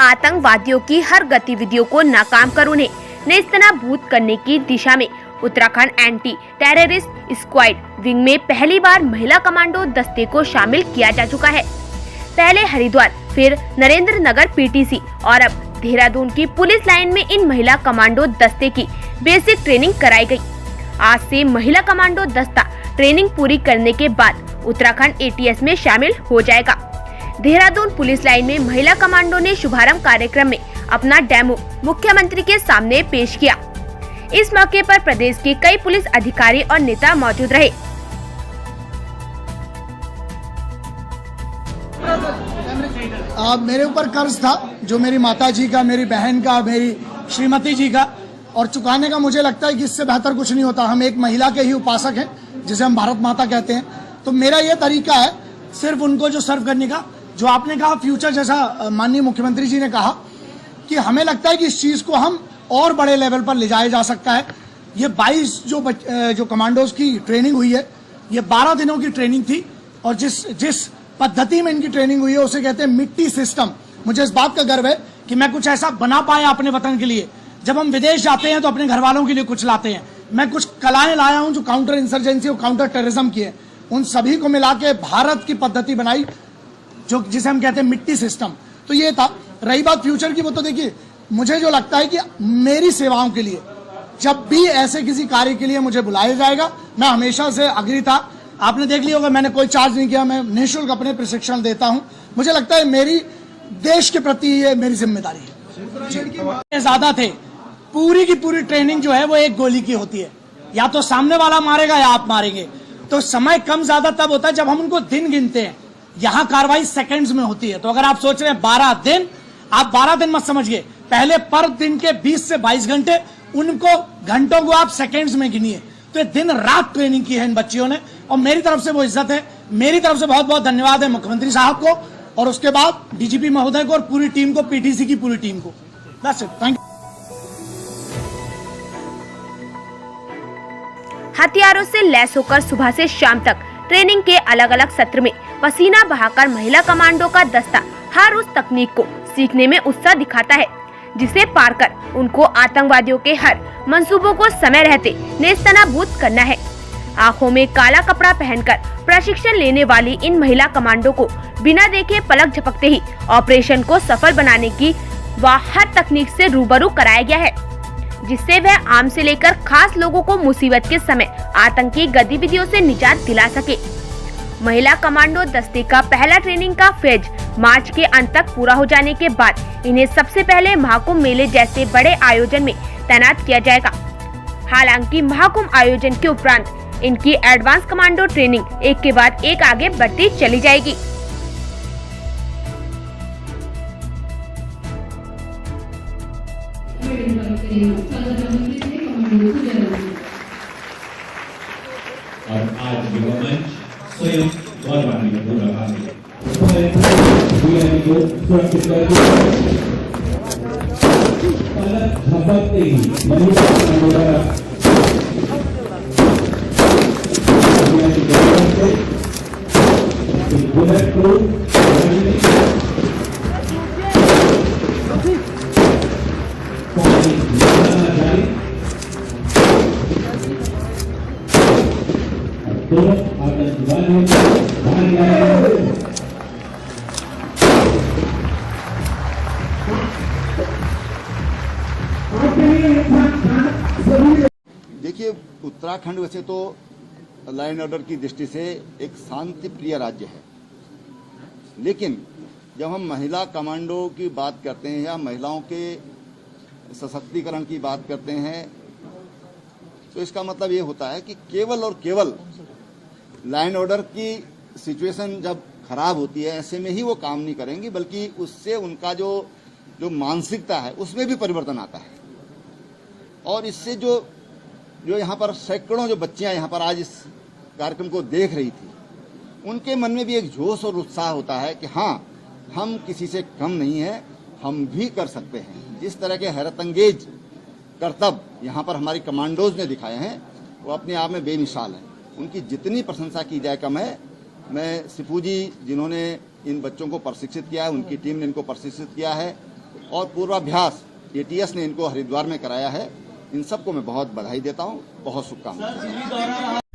आतंकवादियों की हर गतिविधियों को नाकाम कर उन्हें नेस्तनाबूद करने की दिशा में Uttarakhand anti terrorist squad wing में पहली बार महिला कमांडो दस्ते को शामिल किया जा चुका है। पहले हरिद्वार, फिर नरेंद्र नगर पीटीसी और अब देहरादून की पुलिस लाइन में इन महिला कमांडो दस्ते की बेसिक ट्रेनिंग कराई गई। आज से महिला कमांडो दस्ता ट्रेनिंग पूरी करने के बाद उत्तराखंड एटीएस में शामिल हो जाएगा। देहरादून पुलिस लाइन में महिला कमांडो ने शुभारंभ कार्यक्रम में अपना डेमो मुख्यमंत्री के सामने पेश किया। इस मौके पर प्रदेश के कई पुलिस अधिकारी और नेता मौजूद रहे। मेरे ऊपर कर्ज था जो मेरी माता जी का, मेरी बहन का, मेरी श्रीमती जी का, और चुकाने का मुझे लगता है कि इससे बेहतर कुछ नहीं होता। हम एक महिला के ही उपासक हैं जिसे हम भारत माता कहते हैं, तो मेरा ये तरीका है सिर्फ उनको जो सर्व करने का। जो आपने कहा फ्यूचर, जैसा माननीय मुख्यमंत्री जी ने कहा कि हमें लगता है कि इस चीज को हम और बड़े लेवल पर ले जाया जा सकता है। ये 22 जो कमांडोज की ट्रेनिंग हुई है, ये 12 दिनों की ट्रेनिंग थी, और जिस पद्धति में इनकी ट्रेनिंग हुई है उसे कहते हैं मिट्टी सिस्टम। मुझे इस बात का गर्व है कि मैं कुछ ऐसा बना पाया अपने वतन के लिए। जब हम विदेश जाते हैं तो अपने घर वालों के लिए कुछ लाते हैं। मैं कुछ कलाएं लाया हूं जो काउंटर इंसर्जेंसी और काउंटर टेररिज्म की है, उन सभी को मिला के भारत की पद्धति बनाई, जो जिसे हम कहते हैं मिट्टी सिस्टम। तो ये था। रही बात फ्यूचर की, वो तो देखिए, मुझे जो लगता है कि मेरी सेवाओं के लिए जब भी ऐसे किसी कार्य के लिए मुझे बुलाया जाएगा, मैं हमेशा से अग्री था। आपने देख लिया होगा, मैंने कोई चार्ज नहीं किया, मैं निःशुल्क अपने प्रशिक्षण देता हूं। मुझे लगता है मेरी देश के प्रति ये मेरी जिम्मेदारी है। ज्यादा थे, पूरी की पूरी ट्रेनिंग जो है वो एक गोली की होती है, या तो सामने वाला मारेगा या आप मारेंगे। तो समय कम ज्यादा तब होता है जब हम उनको दिन गिनते हैं। यहाँ कार्रवाई सेकंड्स में होती है। तो अगर आप सोच रहे हैं 12 दिन, आप 12 दिन मत समझिए, पहले पर दिन के 20 से 22 घंटे, उनको घंटों को आप सेकंड्स में गिनिए। तो दिन रात ट्रेनिंग की है इन बच्चियों ने, और मेरी तरफ से वो इज्जत है। मेरी तरफ से बहुत बहुत धन्यवाद है मुख्यमंत्री साहब को, और उसके बाद डीजीपी महोदय को, और पूरी टीम को, पीटीसी की पूरी टीम को। That's it. Thank you. हथियारों से लैस होकर सुबह से शाम तक ट्रेनिंग के अलग अलग सत्र में पसीना बहाकर महिला कमांडो का दस्ता हर उस तकनीक को सीखने में उत्साह दिखाता है जिसे पार कर उनको आतंकवादियों के हर मंसूबों को समय रहते नेस्तनाबूद करना है। आंखों में काला कपड़ा पहनकर प्रशिक्षण लेने वाली इन महिला कमांडो को बिना देखे पलक झपकते ही ऑपरेशन को सफल बनाने की व हर तकनीक से रूबरू कराया गया है, जिससे वह आम से लेकर खास लोगों को मुसीबत के समय आतंकी गतिविधियों से निजात दिला सके। महिला कमांडो दस्ते का पहला ट्रेनिंग का फेज मार्च के अंत तक पूरा हो जाने के बाद इन्हें सबसे पहले महाकुंभ मेले जैसे बड़े आयोजन में तैनात किया जाएगा। हालांकि महाकुंभ आयोजन के उपरांत इनकी एडवांस कमांडो ट्रेनिंग एक के बाद एक आगे बढ़ती चली जाएगी। और आज गवर्नमेंट स्वयं गौरवान्वित हो रहा है। पलक झपकते ही बुलेट प्रूफ देखिए, उत्तराखंड वैसे तो लॉ एंड ऑर्डर की दृष्टि से एक शांति प्रिय राज्य है, लेकिन जब हम महिला कमांडो की बात करते हैं या महिलाओं के सशक्तिकरण की बात करते हैं, तो इसका मतलब ये होता है कि केवल और केवल लॉ एंड ऑर्डर की सिचुएशन जब खराब होती है ऐसे में ही वो काम नहीं करेंगी, बल्कि उससे उनका जो मानसिकता है उसमें भी परिवर्तन आता है। और इससे जो यहाँ पर सैकड़ों जो बच्चियां यहाँ पर आज इस कार्यक्रम को देख रही थी, उनके मन में भी एक जोश और उत्साह होता है कि हाँ, हम किसी से कम नहीं है, हम भी कर सकते हैं। जिस तरह के हैरतअंगेज करतब यहाँ पर हमारी कमांडोज ने दिखाए हैं, वो अपने आप में बेमिसाल है। उनकी जितनी प्रशंसा की जाए कम है। मैं सिपू जी जिन्होंने इन बच्चों को प्रशिक्षित किया है, उनकी टीम ने इनको प्रशिक्षित किया है, और पूर्वाभ्यास एटीएस ने इनको हरिद्वार में कराया है। इन सबको मैं बहुत बधाई देता हूं, बहुत शुभकामनाएं।